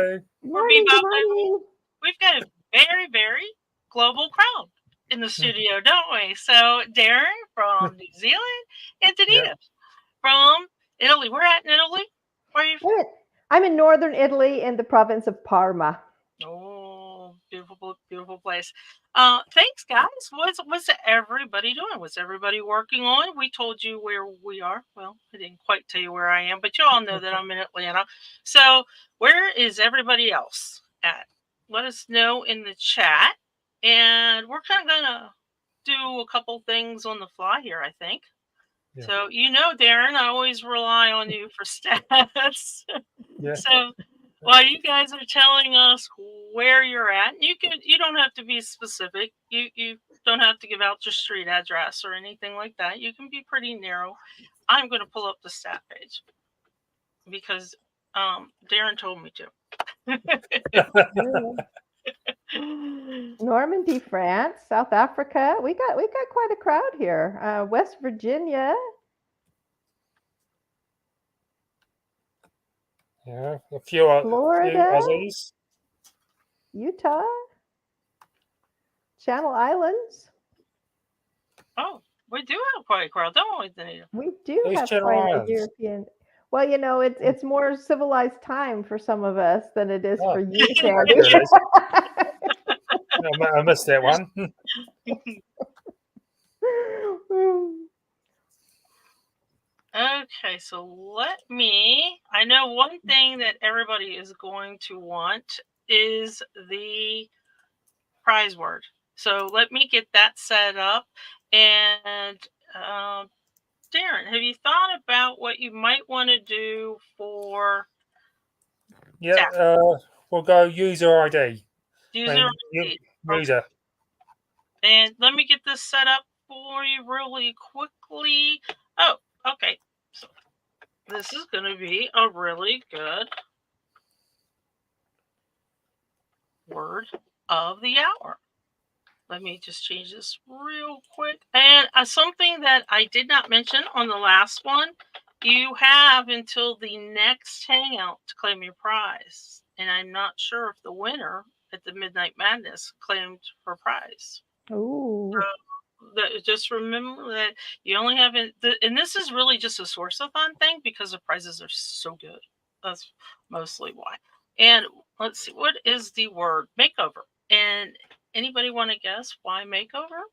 Hello. Morning, good morning. We've got a very, very global crowd in the studio, don't we? So Darren from New Zealand and Danita from Italy. We're at in Italy. Where are you from? I'm in northern Italy in the province of Parma. Oh, beautiful, beautiful place. Thanks, guys. What's everybody doing? What's everybody working on? We told you where we are. Well, I didn't quite tell you where I am, but you all know that I'm in Atlanta. So where is everybody else at? Let us know in the chat. And we're kind of going to do a couple things on the fly here, I think. Yeah. So, Darren, I always rely on you for stats. Yeah. So while you guys are telling us where you're at, you don't have to be specific. You don't have to give out your street address or anything like that. You can be pretty narrow. I'm going to pull up the stat page because Darren told me to. Normandy, France, South Africa. We got quite a crowd here. West Virginia. Yeah, a few Florida, Aussies. Utah, Channel Islands. Oh, we do have quite a crowd, don't we, Danita? We do have quite a European. Well, it's more civilized time for some of us than it is for you, Sandy. I missed that one. Okay, so I know one thing that everybody is going to want is the prize word. So let me get that set up. And Darren, have you thought about what you might want to do for... Yeah, we'll go user ID. User ID. User. And let me get this set up for you really quickly. Oh, okay. So this is going to be a really good word of the hour. Let me just change this real quick. And something that I did not mention on the last one, you have until the next hangout to claim your prize. And I'm not sure if the winner at the Midnight Madness claimed her prize. Ooh. Just remember that you only have and this is really just a Source-a-Thon thing because the prizes are so good. That's mostly why. And let's see, what is the word makeover? And anybody want to guess why makeover?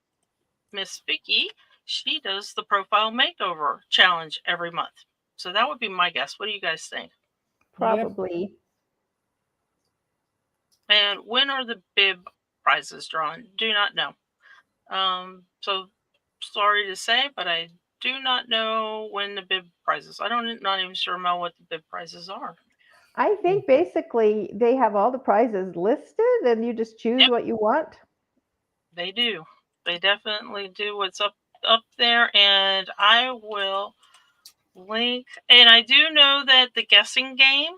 Miss Vicky, she does the profile makeover challenge every month. So that would be my guess. What do you guys think? Probably. And when are the bib prizes drawn? Do not know. So sorry to say, but I do not know when the bib prizes. Not even sure, Mel, what the bib prizes are. I think basically they have all the prizes listed and you just choose what you want. They do. They definitely do what's up there. And I will link. And I do know that the guessing game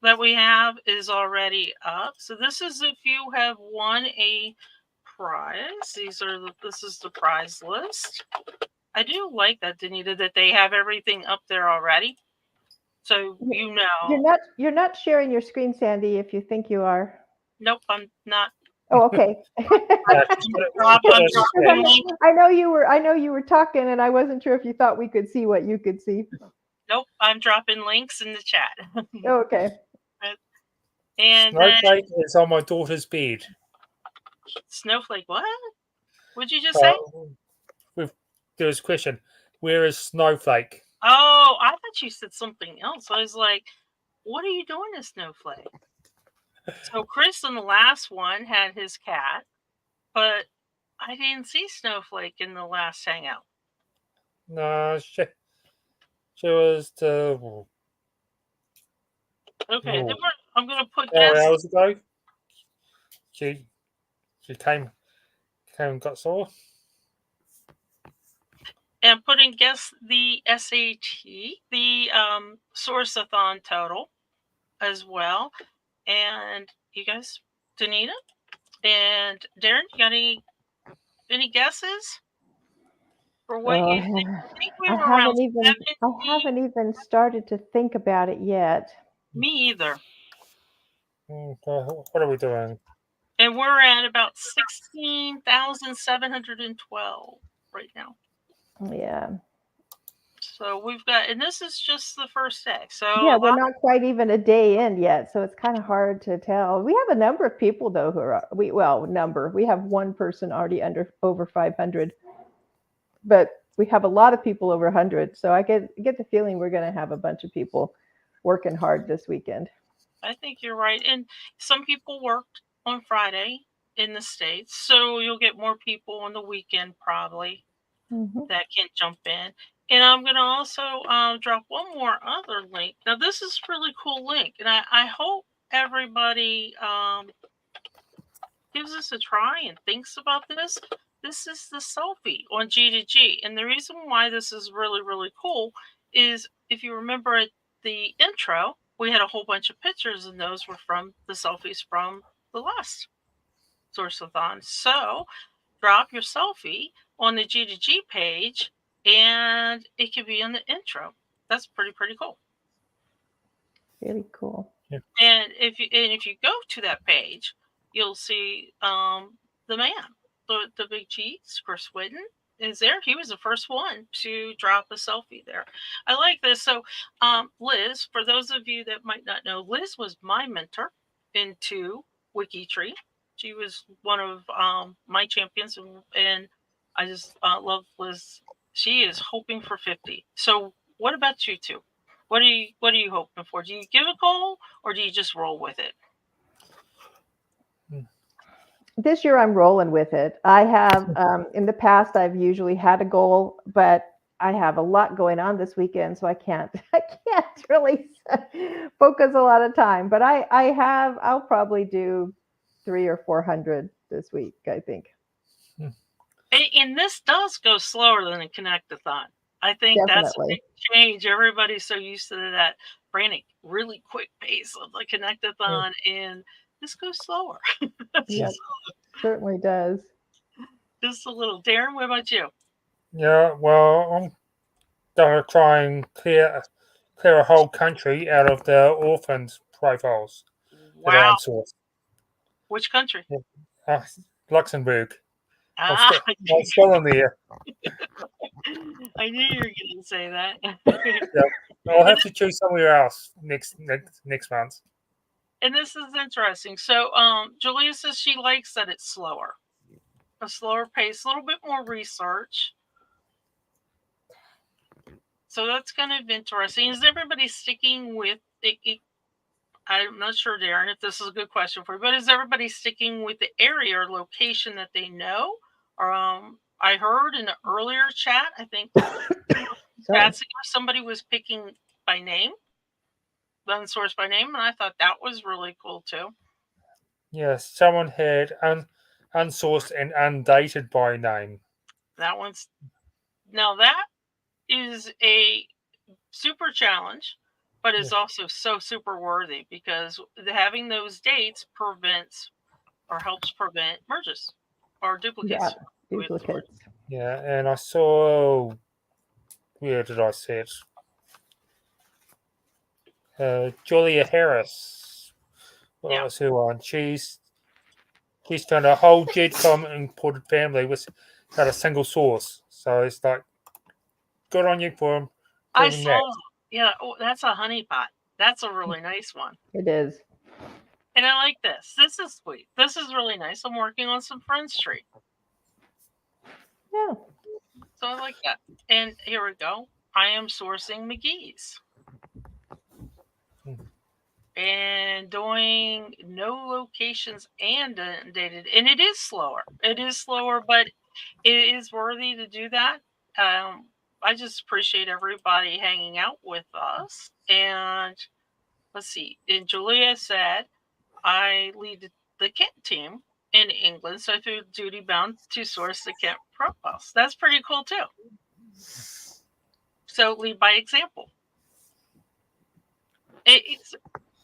that we have is already up. So this is if you have won a prize. This is the prize list. I do like that, Danita, that they have everything up there already. So You're not sharing your screen, Sandy, if you think you are. Nope, I'm not. Oh, okay. I know you were talking and I wasn't sure if you thought we could see what you could see. Nope, I'm dropping links in the chat. Oh, okay. And Snowflake is on my daughter's bed. Snowflake, what? What'd you just say? There was a question. Where is Snowflake? Oh, I thought you said something else. I was like, what are you doing to Snowflake? So Chris in the last one had his cat, but I didn't see Snowflake in the last hangout. No, she was the... Okay, I'm going to put 4 hours ago. She came and got sore. And putting guess the SAT, the Source-a-Thon total as well. And you guys, Danita and Darren, you got any guesses for what you think? I think we were I haven't even started to think about it yet. Me either. What are we doing? And we're at about 16,712 right now. Yeah. So we've got, and this is just the first day. So yeah, we're not quite even a day in yet, so it's kind of hard to tell. We have a number of people though who are we have one person already over 500, but we have a lot of people over 100. So I get the feeling we're going to have a bunch of people working hard this weekend. I think you're right, and some people worked on Friday in the States, so you'll get more people on the weekend probably that can jump in. And I'm going to also drop one more other link. Now, this is a really cool link, and I hope everybody gives this a try and thinks about this. This is the selfie on G2G. And the reason why this is really, really cool is if you remember at the intro, we had a whole bunch of pictures, and those were from the selfies from the last Source-a-Thon. So drop your selfie on the G2G page, and it can be in the intro. That's pretty cool. Really cool. Yeah. And if you go to that page, you'll see the man, the big cheese, Chris Whitten is there. He was the first one to drop a selfie there. I like this. So Liz, for those of you that might not know, Liz was my mentor into WikiTree. She was one of my champions, and I just love Liz. She is hoping for 50. So what about you two? What are you hoping for? Do you give a goal or do you just roll with it? This year I'm rolling with it. I have in the past I've usually had a goal, but I have a lot going on this weekend, so I can't really focus a lot of time. But I'll probably do 300 or 400 this week, I think. And this does go slower than a Connect-a-thon. I think that's a big change. Everybody's so used to that frantic, really quick pace of the Connect-a-thon, and this goes slower. Yeah, certainly does. Just a little. Darren, what about you? Yeah, well, I'm going to try and clear a whole country out of their orphans profiles. Wow. Which country? Luxembourg. I'm still on there. I knew you were going to say that. Yeah, I'll have to choose somewhere else next month. And this is interesting. So Julia says she likes that it's slower. A slower pace, a little bit more research. So that's kind of interesting. Is everybody sticking with it? I'm not sure, Darren, if this is a good question for you, but is everybody sticking with the area or location that they know? Or I heard in the earlier chat, I think somebody was picking by name, unsourced by name, and I thought that was really cool too. Yes, someone had unsourced and undated by name. That is a super challenge, but it's also so super worthy because having those dates prevents or helps prevent merges or duplicates. Yeah, duplicates. Yeah, and I saw, where did I see it? Julia Harris was who on. She's found a whole GEDCOM imported family had a single source. So it's like, good on you for I saw that. Yeah, that's a honeypot. That's a really nice one. It is. And I like this. This is sweet. This is really nice. I'm working on some Friends Tree. Yeah. So I like that. And here we go. I am sourcing McGee's. And doing no locations and dated. And it is slower. It is slower, but it is worthy to do that. I just appreciate everybody hanging out with us. And let's see. And Julia said, I lead the Kent team in England, so I feel duty bound to source the Kent profiles. That's pretty cool too. So lead by example.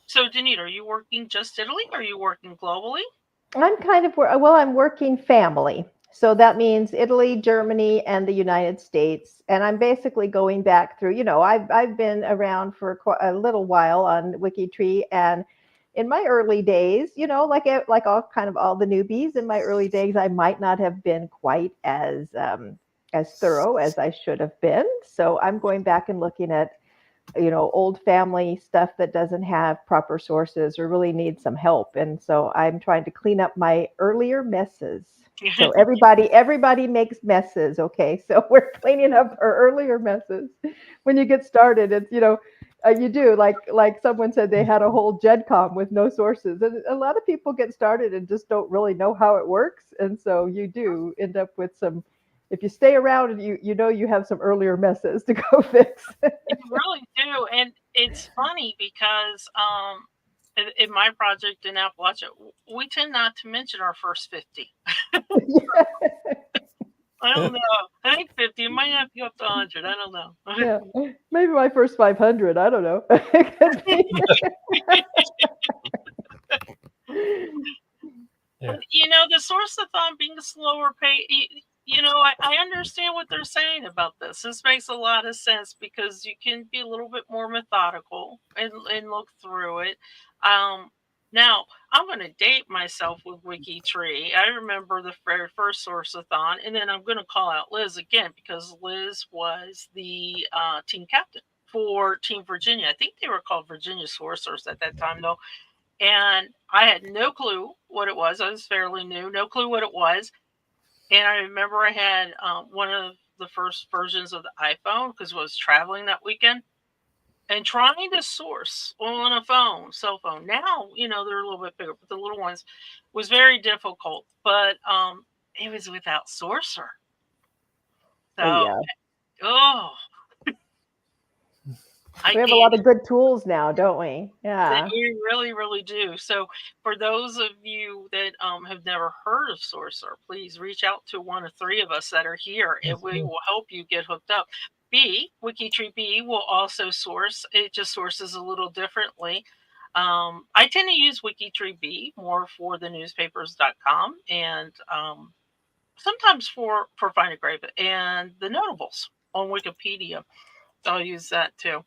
So Danita, are you working just Italy? Or are you working globally? I'm working family. So that means Italy, Germany, and the United States. And I'm basically going back through, I've been around for a little while on WikiTree, and in my early days, like all the newbies in my early days, I might not have been quite as thorough as I should have been. So I'm going back and looking at old family stuff that doesn't have proper sources or really needs some help. And so I'm trying to clean up my earlier messes. So everybody makes messes. Okay. So we're cleaning up our earlier messes. When you get started, it's, you do like someone said they had a whole GEDCOM with no sources. And a lot of people get started and just don't really know how it works. And so you do end up with some, if you stay around and you have some earlier messes to go fix. You really do. And it's funny because in my project in Appalachia, we tend not to mention our first 50. I don't know. I think 50. It might have to go up to 100. I don't know. Yeah. Maybe my first 500. I don't know. Yeah. The Source-a-Thon being a slower pace, I understand what they're saying about this. This makes a lot of sense because you can be a little bit more methodical and look through it. Now, I'm going to date myself with WikiTree. I remember the very first Source-a-Thon, and then I'm going to call out Liz again because Liz was the team captain for Team Virginia. I think they were called Virginia Sourcers at that time, though. And I had no clue what it was. I was fairly new, no clue what it was. And I remember I had one of the first versions of the iPhone because I was traveling that weekend. And trying to source on a cell phone. Now, they're a little bit bigger, but the little ones was very difficult. But it was without Sourcer. So, we have a lot of good tools now, don't we? Yeah. We really, really do. So for those of you that have never heard of Sourcer, please reach out to one of three of us that are here, and we will help you get hooked up. WikiTree B will also source. It just sources a little differently. I tend to use WikiTree B more for the newspapers.com and sometimes for Find a Grave and the notables on Wikipedia. I'll use that too.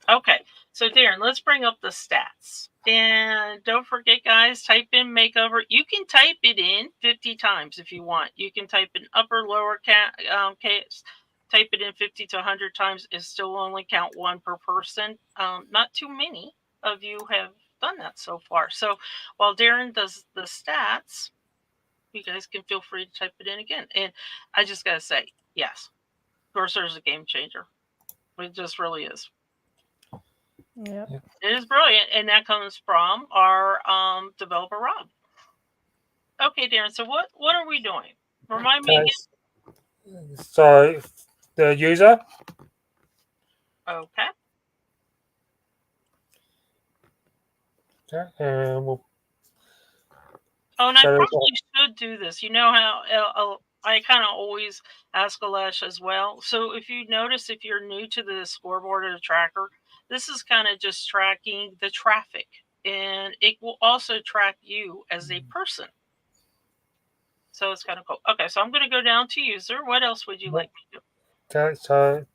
Okay, so Darren, let's bring up the stats. And don't forget, guys, type in makeover. You can type it in 50 times if you want. You can type in upper, lower case, type it in 50 to 100 times. It still only count one per person. Not too many of you have done that so far. So while Darren does the stats, you guys can feel free to type it in again. And I just got to say, yes, Sourcer is a game changer. It just really is. Yep. It is brilliant, and that comes from our developer Rob. Okay, Darren. So what are we doing? Remind me again. So the user. Okay. Okay. And I probably should do this. You know how I kind of always ask Aleš as well. So if you notice, if you're new to the scoreboard or the tracker, this is kind of just tracking the traffic, and it will also track you as a person. So it's kind of cool. Okay, so I'm going to go down to user. What else would you like to do? Okay, so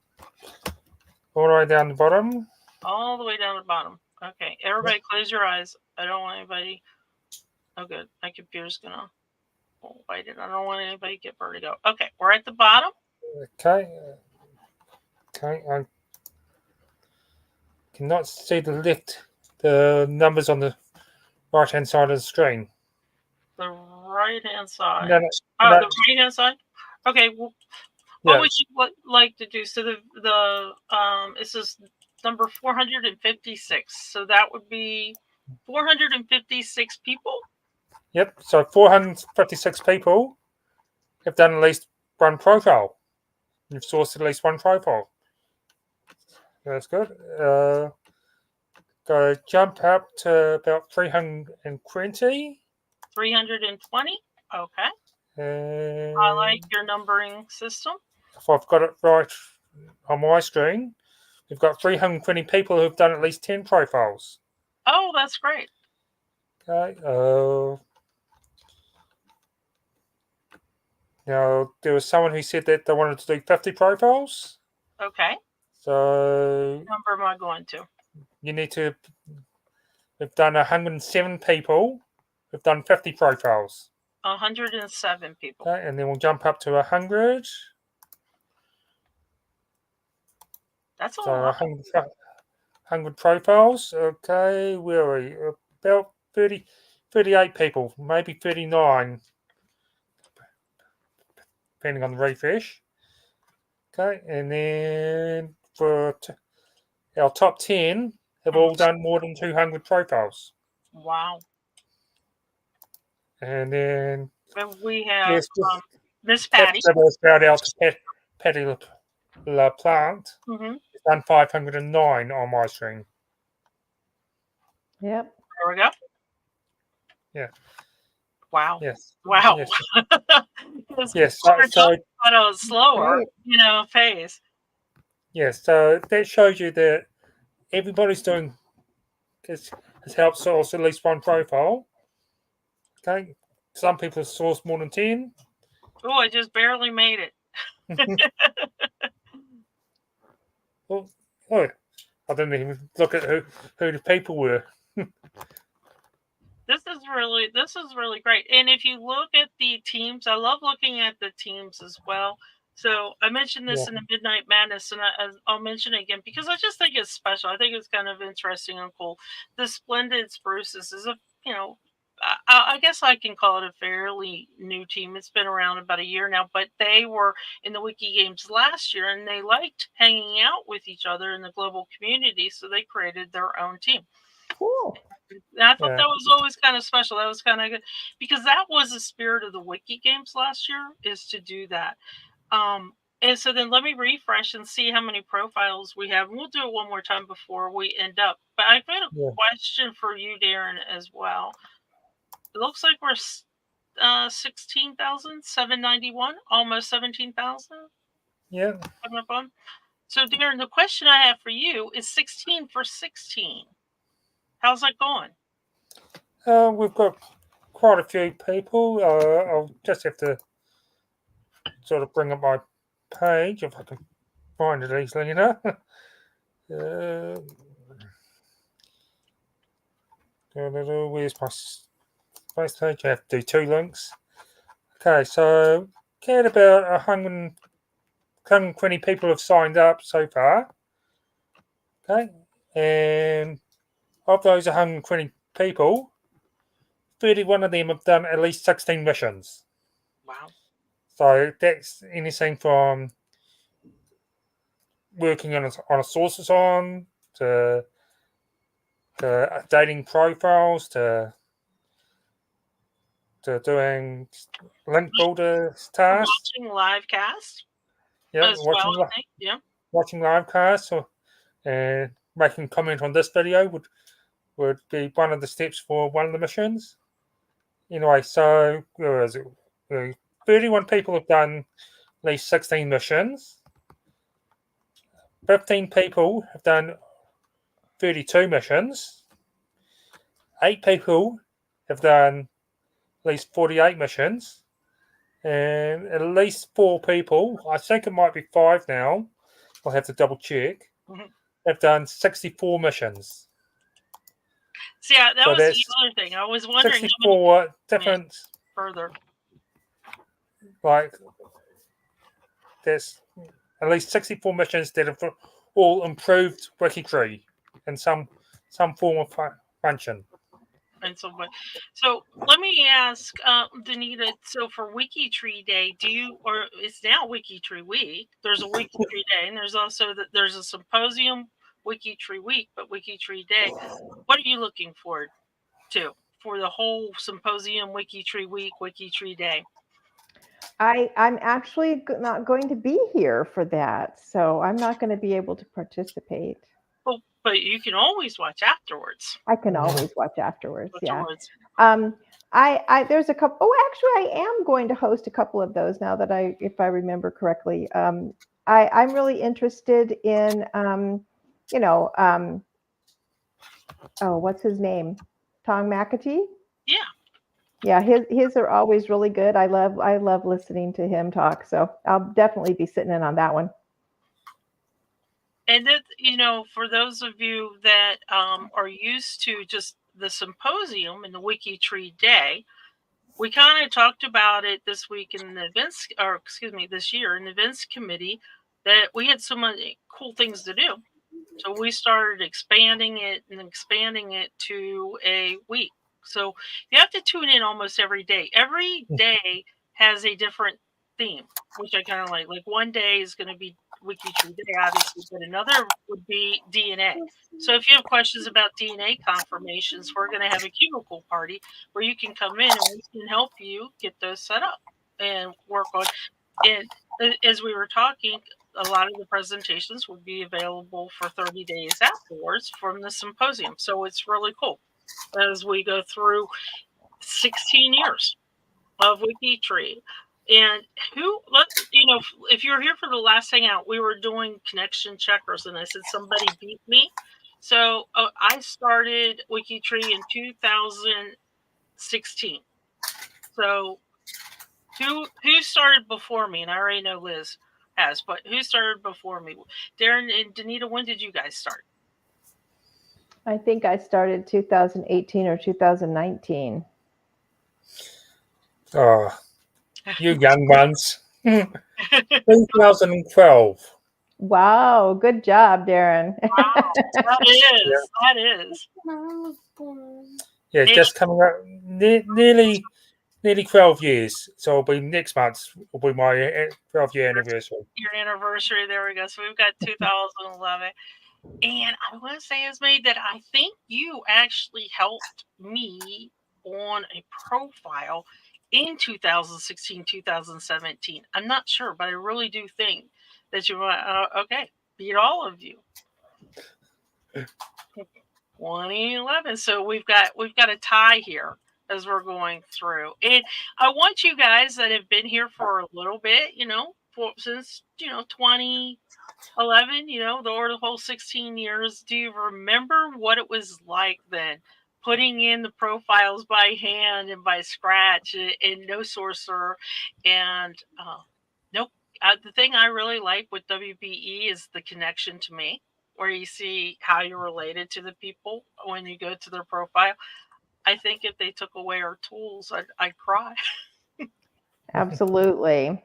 all the way down the bottom. All the way down the bottom. Okay, everybody close your eyes. I don't want anybody. Oh, good. My computer's going to hold it. I don't want anybody to get vertigo. Okay, we're at the bottom. Okay. Okay, I cannot see the numbers on the right-hand side of the screen. The right-hand side. No, the right-hand side. Okay. Well, what would you like to do? So it says number 456. So that would be 456 people. Yep. So 456 people have done at least one profile. You've sourced at least one profile. That's good. Go jump up to about 320. 320. Okay. I like your numbering system. If I've got it right on my screen, we've got 320 people who've done at least 10 profiles. Oh, that's great. Okay. Now, there was someone who said that they wanted to do 50 profiles. Okay. So what number am I going to? You need to We've done 107 people. We've done 50 profiles. 107 people. Okay, and then we'll jump up to 100. That's a So lot. 100 profiles. Okay, where are we? About 38 people, maybe 39, depending on the refresh. Okay, and then for our top 10 have all done more than 200 profiles. Wow. And then we have Miss Patty. Patty. Shout out to Patty LaPlante. Mm-hmm. It's done 509 on my stream. There Yep. we go. Yeah. Wow. Yes. Wow. Yes. Yes. So at a slower, right. pace. Yes. So that shows you that everybody's doing has helped source at least one profile. Okay. Some people source more than 10. Oh, I just barely made it. Oh, I didn't even look at who the people were. This is really great. And if you look at the teams, I love looking at the teams as well. So I mentioned this in the Midnight Madness, and I'll mention it again because I just think it's special. I think it's kind of interesting and cool. The Splendid Spruces is I guess I can call it a fairly new team. It's been around about a year now, but they were in the Wiki Games last year, and they liked hanging out with each other in the global community, so they created their own team. Cool. And I thought that was always kind of special. That was kind of good because that was the spirit of the Wiki Games last year, is to do that. And so then let me refresh and see how many profiles we have. And we'll do it one more time before we end up. But I've got a question for you, Darren, as well. It looks like we're 16,791, almost 17,000. Yeah. Coming up on. So, Darren, the question I have for you is 16 for 16. How's that going? We've got quite a few people. I'll just have to sort of bring up my page if I can find it easily enough. Where's my space page? I have to do 2 links. Okay, so get about 120 people have signed up so far. Okay, and of those 120 people, 31 of them have done at least 16 missions. Wow. So that's anything from working on a Source-a-Thon to updating profiles to doing link builder tasks. Watching LiveCasts. Yeah, watching LiveCasts and making comment on this video would be one of the steps for one of the missions. Anyway, so where is it? 31 people have done at least 16 missions. 15 people have done 32 missions. 8 people have done at least 48 missions. And at least 4 people, I think it might be 5 now, I'll have to double check, have done 64 missions. See, that was the other thing. I was wondering 64 different further. Like there's at least 64 missions that have all improved WikiTree in some form of function. And so let me ask Danita, so for WikiTree Day, or it's now WikiTree Week, there's a WikiTree Day, and there's also there's a symposium WikiTree Week, but WikiTree Day, what are you looking forward to for the whole symposium WikiTree Week, WikiTree Day? I'm actually not going to be here for that, so I'm not going to be able to participate. Well, but you can always watch afterwards. I can always watch afterwards. Afterwards. Yeah. There's a couple. Oh, actually, I am going to host a couple of those now that if I remember correctly. I'm really interested in, what's his name? Tom McAtee. Yeah. Yeah, his are always really good. I love listening to him talk. So I'll definitely be sitting in on that one. And that, for those of you that are used to just the symposium and the WikiTree Day, we kind of talked about it this week in the events, or excuse me, this year in the events committee, that we had so many cool things to do. So we started expanding it to a week. So you have to tune in almost every day. Every day has a different theme, which I kind of like. Like one day is going to be WikiTree Day, obviously, but another would be DNA. So if you have questions about DNA confirmations, we're going to have a cubicle party where you can come in and we can help you get those set up and work on. And as we were talking, a lot of the presentations will be available for 30 days afterwards from the symposium. So it's really cool as we go through 16 years of WikiTree. And if you're here for the last hangout, we were doing connection checkers, and I said somebody beat me. So I started WikiTree in 2016. So who started before me? And I already know Liz has, but who started before me? Darren and Danita, when did you guys start? I think I started 2018 or 2019. Oh, you young ones. 2012. Wow, good job, Darren. Wow, that is. Yeah, it's just coming up nearly 12 years. So it'll be next month will be my 12-year anniversary. Your anniversary, there we go. So we've got 2011. And I want to say, Esme, that I think you actually helped me on a profile in 2016, 2017. I'm not sure, but I really do think that you okay, beat all of you. 2011. So we've got a tie here as we're going through. And I want you guys that have been here for a little bit, since 2011, the whole 16 years. Do you remember what it was like then? Putting in the profiles by hand and by scratch and no sorcerer. And nope. The thing I really like with WBE is the connection to me, where you see how you're related to the people when you go to their profile. I think if they took away our tools, I'd cry. Absolutely.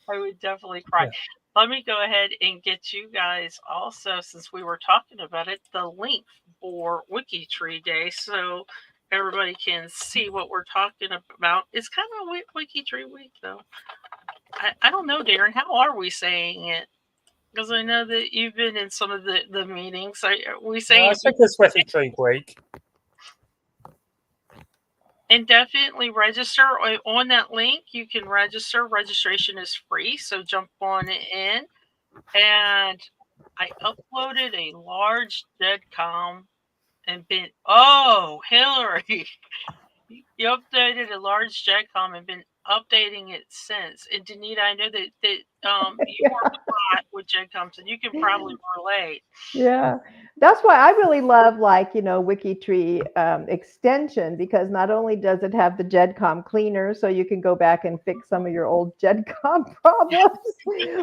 I would definitely cry. Yeah. Let me go ahead and get you guys also, since we were talking about it, the link for WikiTree Day, so everybody can see what we're talking about. It's kind of a WikiTree week, though. I don't know, Darren. How are we saying it? Because I know that you've been in some of the meetings. Are we saying? I think it's WikiTree week. And definitely register on that link. You can register. Registration is free, so jump on in. And I uploaded a large DEDCOM and been Hillary, you updated a large DEDCOM and been updating it since. And Danita, I know that you work a lot with DEDCOMs, and you can probably relate. Yeah, that's why I really love WikiTree extension, because not only does it have the GEDCOM cleaner, so you can go back and fix some of your old GEDCOM problems,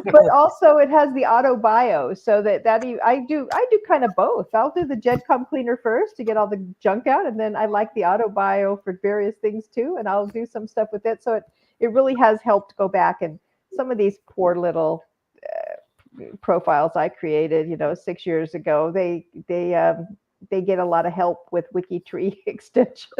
but also it has the auto bio, so that I do kind of both. I'll do the GEDCOM cleaner first to get all the junk out, and then I like the auto bio for various things too, and I'll do some stuff with it. So it really has helped go back, and some of these poor little profiles I created, 6 years ago, they get a lot of help with WikiTree extension.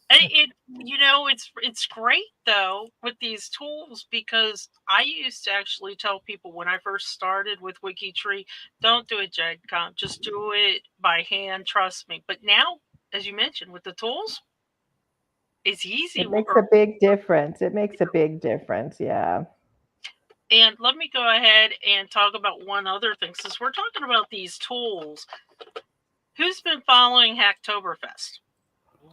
It's great though with these tools, because I used to actually tell people when I first started with WikiTree, don't do a GEDCOM, just do it by hand, trust me. But now, as you mentioned, with the tools, it's easy. It makes a big difference. Yeah. And let me go ahead and talk about one other thing. Since we're talking about these tools, who's been following Hacktoberfest?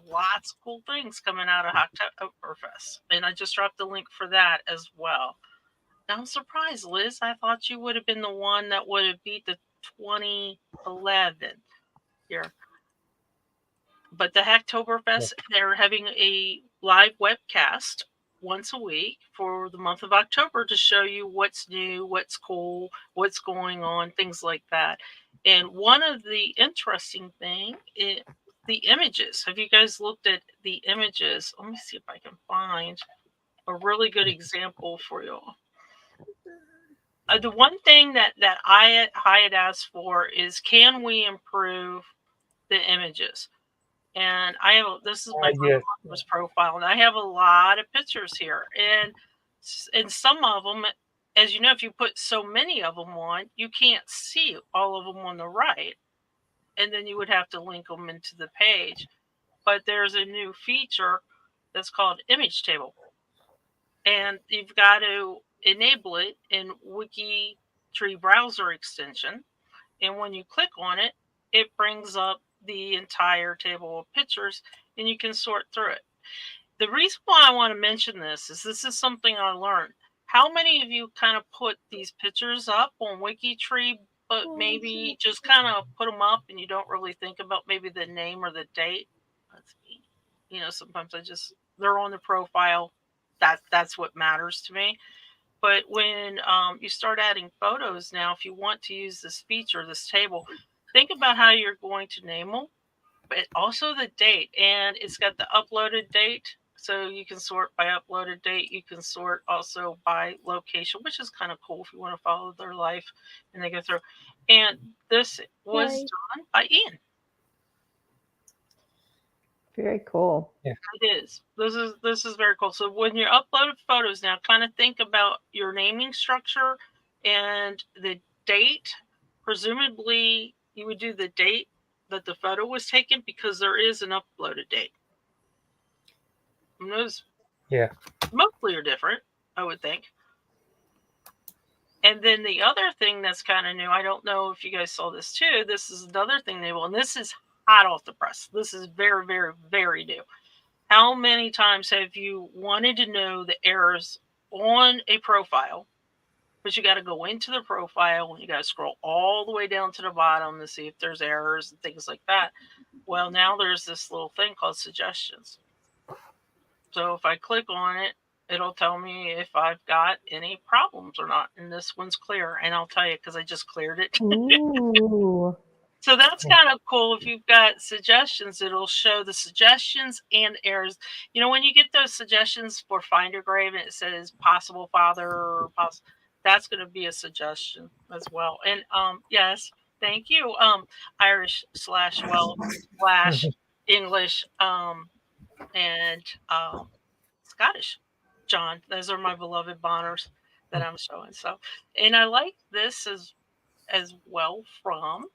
Lots of cool things coming out of Hacktoberfest. And I just dropped the link for that as well. Now, I'm surprised, Liz. I thought you would have been the one that would have beat the 2011 here. But the Hacktoberfest, they're having a live webcast once a week for the month of October to show you what's new, what's cool, what's going on, things like that. And one of the interesting thing is the images. Have you guys looked at the images? Let me see if I can find a really good example for you all. The one thing that I had asked for is, can we improve the images? And I have this is my brother's profile, and I have a lot of pictures here, and some of them, as you know, if you put so many of them on, you can't see all of them on the right, and then you would have to link them into the page. But there's a new feature that's called image table, and you've got to enable it in WikiTree browser extension. And when you click on it, it brings up the entire table of pictures, and you can sort through it. The reason why I want to mention this is something I learned. How many of you kind of put these pictures up on WikiTree, but maybe just kind of put them up and you don't really think about maybe the name or the date? That's me. You know, sometimes they're on the profile. That's what matters to me. But when you start adding photos now, if you want to use this feature, this table, think about how you're going to name them, but also the date. And it's got the uploaded date. So you can sort by uploaded date. You can sort also by location, which is kind of cool if you want to follow their life and they go through. And this was done by Ian. Very cool. Yeah. It is. This is very cool. So when you're uploading photos now, kind of think about your naming structure and the date. Presumably, you would do the date that the photo was taken, because there is an uploaded date. And those, mostly are different, I would think. And then the other thing that's kind of new, I don't know if you guys saw this too. This is another thing they will, and this is hot off the press. This is very, very, very new. How many times have you wanted to know the errors on a profile, but you got to go into the profile and you got to scroll all the way down to the bottom to see if there's errors and things like that? Well, now there's this little thing called suggestions. So if I click on it, it'll tell me if I've got any problems or not. And this one's clear. And I'll tell you, because I just cleared it. Ooh. So that's kind of cool. If you've got suggestions, it'll show the suggestions and errors. You know, when you get those suggestions for Find a Grave and it says possible father, or that's going to be a suggestion as well. And yes, thank you. Irish / English and Scottish. John, those are my beloved Bonners that I'm showing. So, and I like this as well from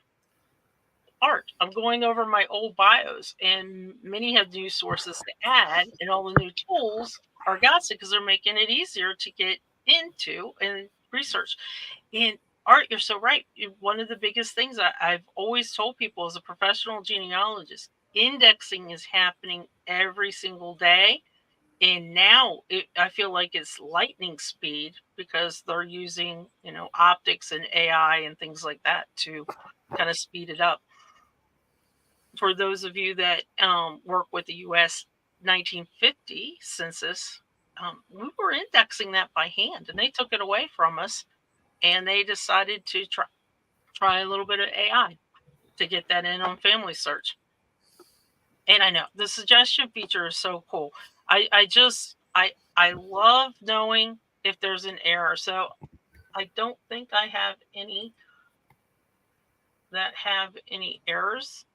Art. I'm going over my old bios, and many have new sources to add, and all the new tools are godsend because they're making it easier to get into and research. And Art, you're so right. One of the biggest things I've always told people as a professional genealogist, indexing is happening every single day. And now I feel like it's lightning speed because they're using, optics and AI and things like that to kind of speed it up. For those of you that work with the U.S. 1950 census, we were indexing that by hand, and they took it away from us, and they decided to try a little bit of AI to get that in on Family Search. And I know the suggestion feature is so cool. I love knowing if there's an error. So I don't think I have any that have any errors.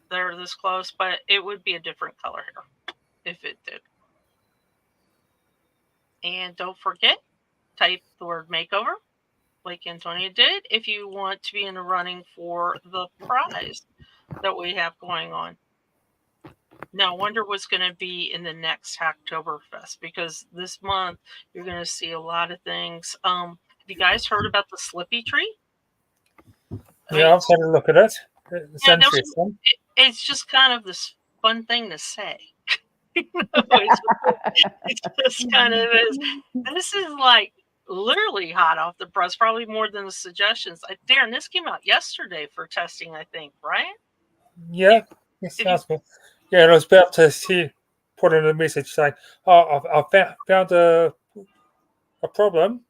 They're this close, but it would be a different color here if it did. And don't forget, type the word makeover like Antonia did if you want to be in the running for the prize that we have going on. Now, I wonder what's going to be in the next Hacktoberfest, because this month you're going to see a lot of things. Have you guys heard about the Slippy tree? Yeah, I've had a look at it. It's just kind of this fun thing to say. It just kind of is. This is like literally hot off the press, probably more than the suggestions. Darren, this came out yesterday for testing, I think, right? Yeah, it sounds good. Yeah, I was about to see put in a message saying, "Oh, I found a problem.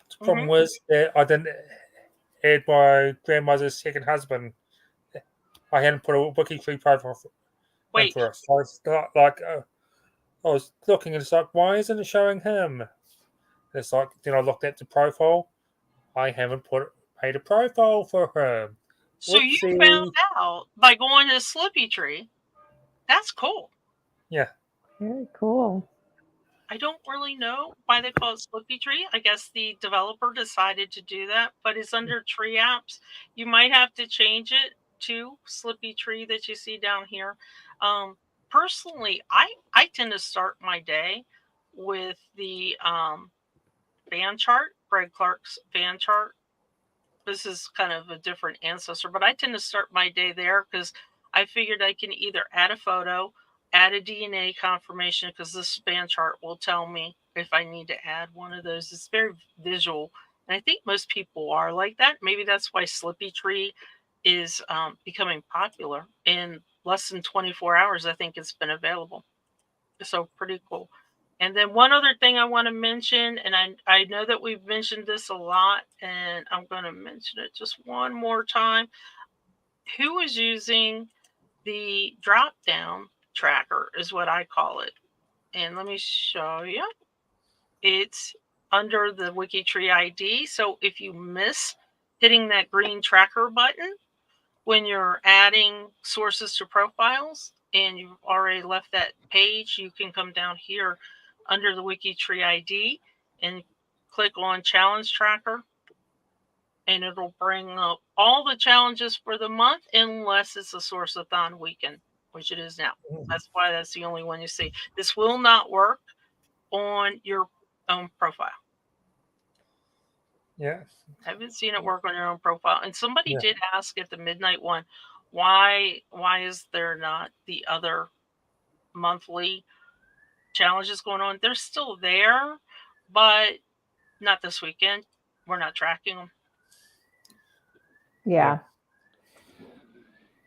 The problem was that I didn't add my grandmother's second husband. I hadn't put a WikiTree profile in for us. So it's like I was looking and it's like, why isn't it showing him? And it's like, then I looked at the profile. I haven't made a profile for him. So you found out by going to Slippy Tree. That's cool. Yeah. Very cool. I don't really know why they call it Slippy Tree. I guess the developer decided to do that, but it's under Tree Apps. You might have to change it to Slippy Tree that you see down here. Personally, I tend to start my day with the fan chart, Greg Clark's fan chart. This is kind of a different ancestor, but I tend to start my day there because I figured I can either add a photo, add a DNA confirmation, because this fan chart will tell me if I need to add one of those. It's very visual, and I think most people are like that. Maybe that's why Slippy Tree is becoming popular. In less than 24 hours, I think it's been available. So pretty cool. And then one other thing I want to mention, and I know that we've mentioned this a lot, and I'm going to mention it just one more time. Who is using the drop-down tracker is what I call it. And let me show you. It's under the WikiTree ID. So if you miss hitting that green tracker button when you're adding sources to profiles and you've already left that page, you can come down here under the WikiTree ID and click on Challenge Tracker, and it'll bring up all the challenges for the month unless it's a Source-a-Thon weekend, which it is now. That's why that's the only one you see. This will not work on your own profile. Yeah. I haven't seen it work on your own profile. And somebody did ask at the midnight one, why is there not the other monthly challenges going on? They're still there, but not this weekend. We're not tracking them. Yeah.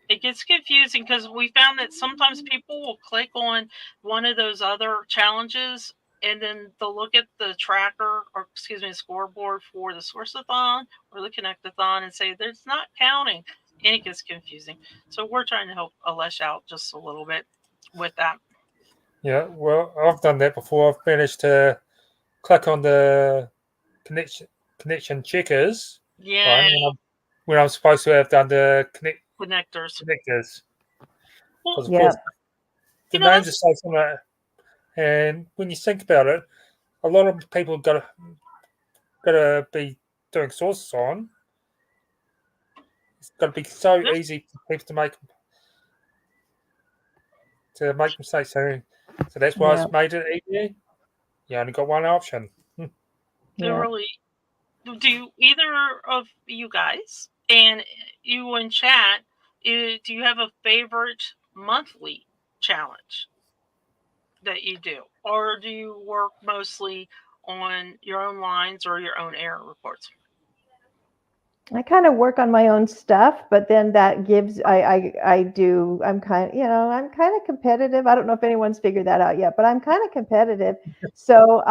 It gets confusing because we found that sometimes people will click on one of those other challenges and then they'll look at the tracker scoreboard for the Source-a-Thon or the Connect-a-thon and say it's not counting, and it gets confusing. So we're trying to help Aleš out just a little bit with that. Yeah, well, I've done that before. I've managed to click on the connection checkers. Yeah. Right, when I'm supposed to have done the connectors. Well, of course, the names are so similar. And when you think about it, a lot of people got to be doing Source-a-Thon. It's got to be so easy for people to make mistakes. So that's why it's made it easier. You only got one option. Really, do either of you guys and you in chat, do you have a favorite monthly challenge that you do, or do you work mostly on your own lines or your own error reports? I kind of work on my own stuff, but then that gives I'm kind of competitive. I don't know if anyone's figured that out yet, but I'm kind of competitive. So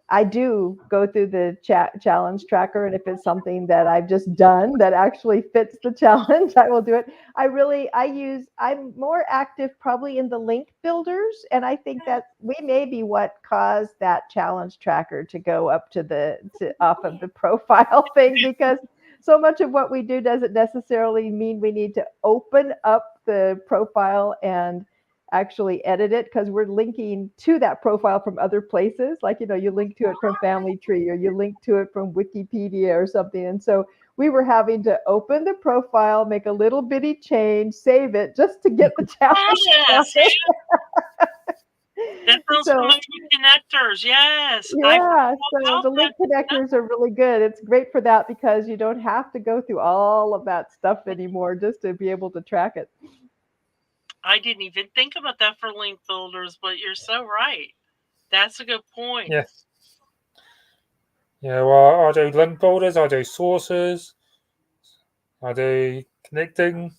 I do go through the challenge tracker, and if it's something that I've just done that actually fits the challenge, I will do it. I'm more active probably in the link builders, and I think that we may be what caused that challenge tracker to go up to off of the profile thing, because so much of what we do doesn't necessarily mean we need to open up the profile and actually edit it, because we're linking to that profile from other places. Like, you link to it from Family Tree, or you link to it from Wikipedia or something. And so we were having to open the profile, make a little bitty change, save it just to get the challenge. That sounds familiar with connectors. Yes. Yeah. So the link connectors are really good. It's great for that because you don't have to go through all of that stuff anymore just to be able to track it. I didn't even think about that for link builders, but you're so right. That's a good point. Yes. Yeah, well, I do link builders, I do sources, I do connecting.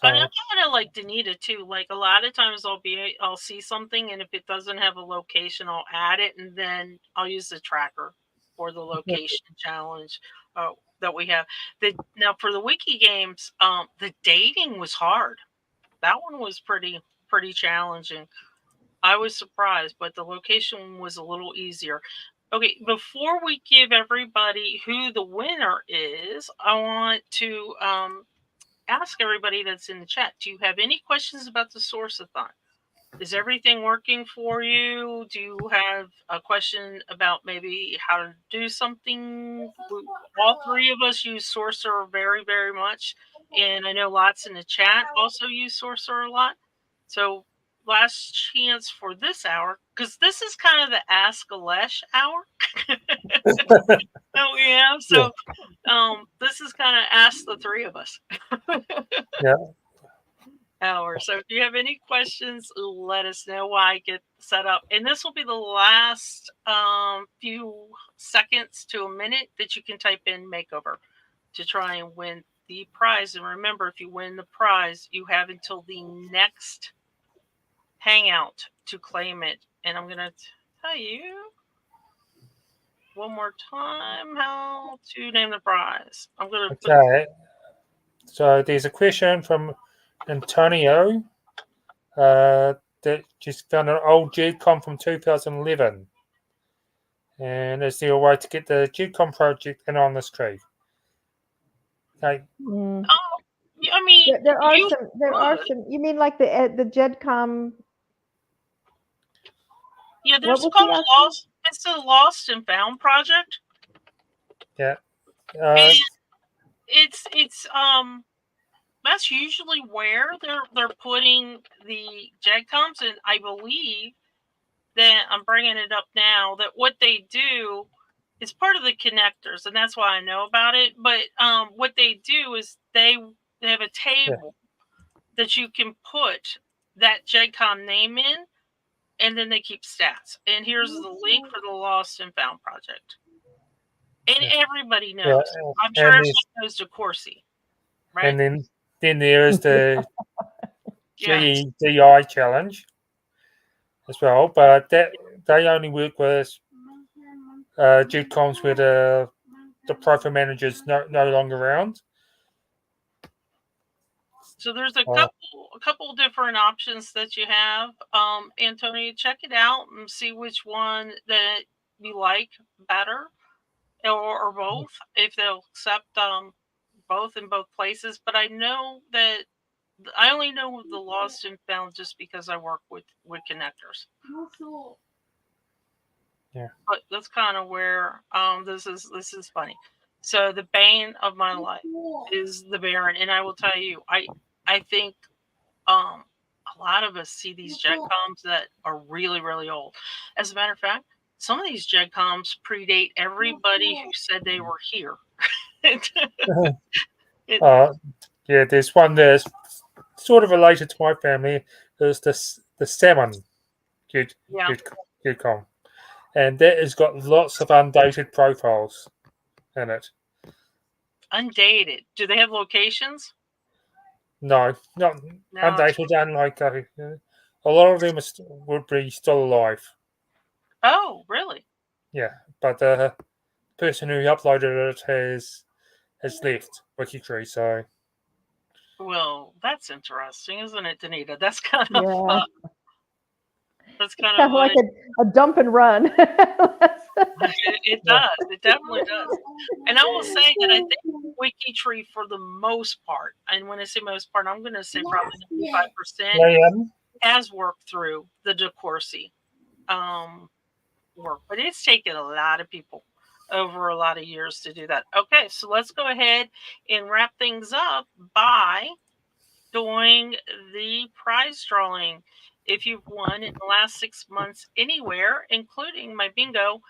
So, I'm kind of like Danita too. Like a lot of times I'll see something, and if it doesn't have a location, I'll add it, and then I'll use the tracker for the location challenge that we have. Now for the wiki games, the dating was hard. That one was pretty challenging. I was surprised, but the location was a little easier. Okay, before we give everybody who the winner is, I want to ask everybody that's in the chat, do you have any questions about the Source-a-Thon? Is everything working for you? Do you have a question about maybe how to do something? All three of us use Sorcerer very, very much. And I know lots in the chat also use Sorcerer a lot. So last chance for this hour, because this is kind of the Ask Aleš hour. Oh, yeah. So this is kind of Ask the three of us. yeah. Hour. So if you have any questions, let us know while I get set up. And this will be the last few seconds to a minute that you can type in makeover to try and win the prize. And remember, if you win the prize, you have until the next hangout to claim it. And I'm going to tell you one more time how to name the prize. I'm going to Okay. So there's a question from Antonio that just found an old GCOM from 2011. And is there a way to get the GCOM project in on this tree? Okay. I mean, there are some. You mean like the GEDCOM? Yeah, there's called Lost. It's a Lost and Found project. Yeah. And it's that's usually where they're putting the GEDCOMs, and I believe that I'm bringing it up now that what they do is part of the connectors, and that's why I know about it. But what they do is they have a table that you can put that GEDCOM name in, and then they keep stats. And here's the link for the Lost and Found project. And everybody knows. I'm sure everyone knows DeCourcy, right? And then there is the GEDI challenge as well, but that they only work with GCOMs where the profile manager's no longer around. So there's a couple different options that you have. Antonio, check it out and see which one that you like better, or both, if they'll accept both in both places. But I know that I only know the Lost and Found just because I work with connectors. Yeah. But that's kind of where this is funny. So the bane of my life is the Baron, and I will tell you, I think a lot of us see these GEDCOMs that are really, really old. As a matter of fact, some of these GEDCOMs predate everybody who said they were here. Yeah, there's one that's sort of related to my family. There's the 7 GCOM. And that has got lots of undated profiles in it. Undated. Do they have locations? No, not undated. Unlike a lot of them would be still alive. Oh, really? Yeah, but the person who uploaded it has left WikiTree. So, well, that's interesting, isn't it, Danita? That's kind of that's kind of like a dump and run. It does. It definitely does. And I will say that I think WikiTree, for the most part, and when I say most part, I'm going to say probably 95% has worked through the DeCourcy work. But it's taken a lot of people over a lot of years to do that. Okay, so let's go ahead and wrap things up by doing the prize drawing. If you've won in the last 6 months anywhere, including my bingo,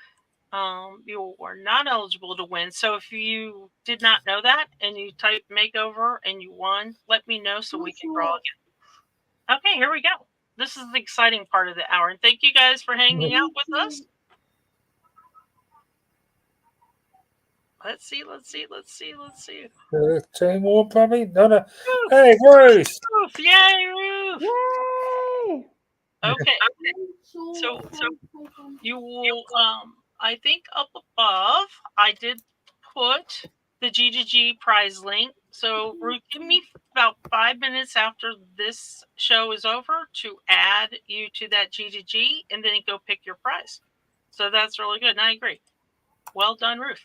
you are not eligible to win. So if you did not know that and you typed makeover and you won, let me know so we can draw again. Okay, here we go. This is the exciting part of the hour. And thank you guys for hanging out with us. Let's see. 2 more, probably. No. Ruth, Hey, Bruce. Ruth, yay, Ruth. Yay! Okay, so you will, I think up above, I did put the G2G prize link. So Ruth, give me about 5 minutes after this show is over to add you to that G2G and then go pick your prize. So that's really good. And I agree. Well done, Ruth.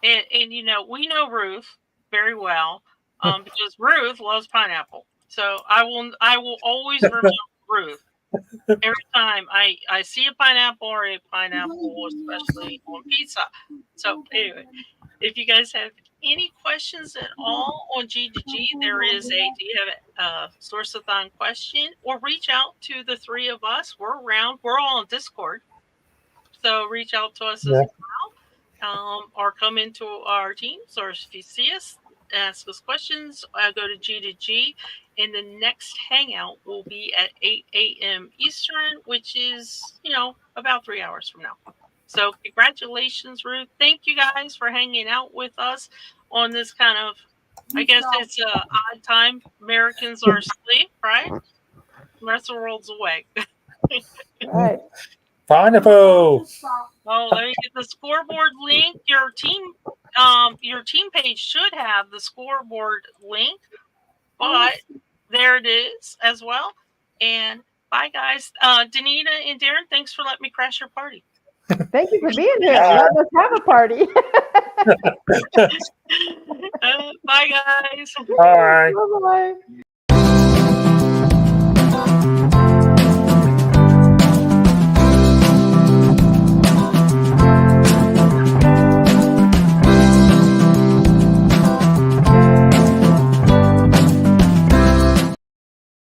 And you know, we know Ruth very well because Ruth loves pineapple. So I will always remember Ruth every time I see a pineapple or a pineapple, especially on pizza. So anyway, if you guys have any questions at all on G2G, there is do you have a Source-a-Thon question, or reach out to the three of us. We're around. We're all on Discord. So reach out to us as well. Or come into our teams, or if you see us, ask us questions. Go to G2G, and the next hangout will be at 8 a.m. Eastern, which is, you know, about 3 hours from now. So congratulations, Ruth. Thank you guys for hanging out with us on this kind of, I guess it's an odd time. Americans are asleep, right? The rest of the world's awake. Right. Pineapple. Oh, let me get the scoreboard link. Your team page should have the scoreboard link, but there it is as well. And bye, guys. Danita and Darren, thanks for letting me crash your party. Thank you for being here. Let us have a party. Bye, guys. All right. Bye-bye.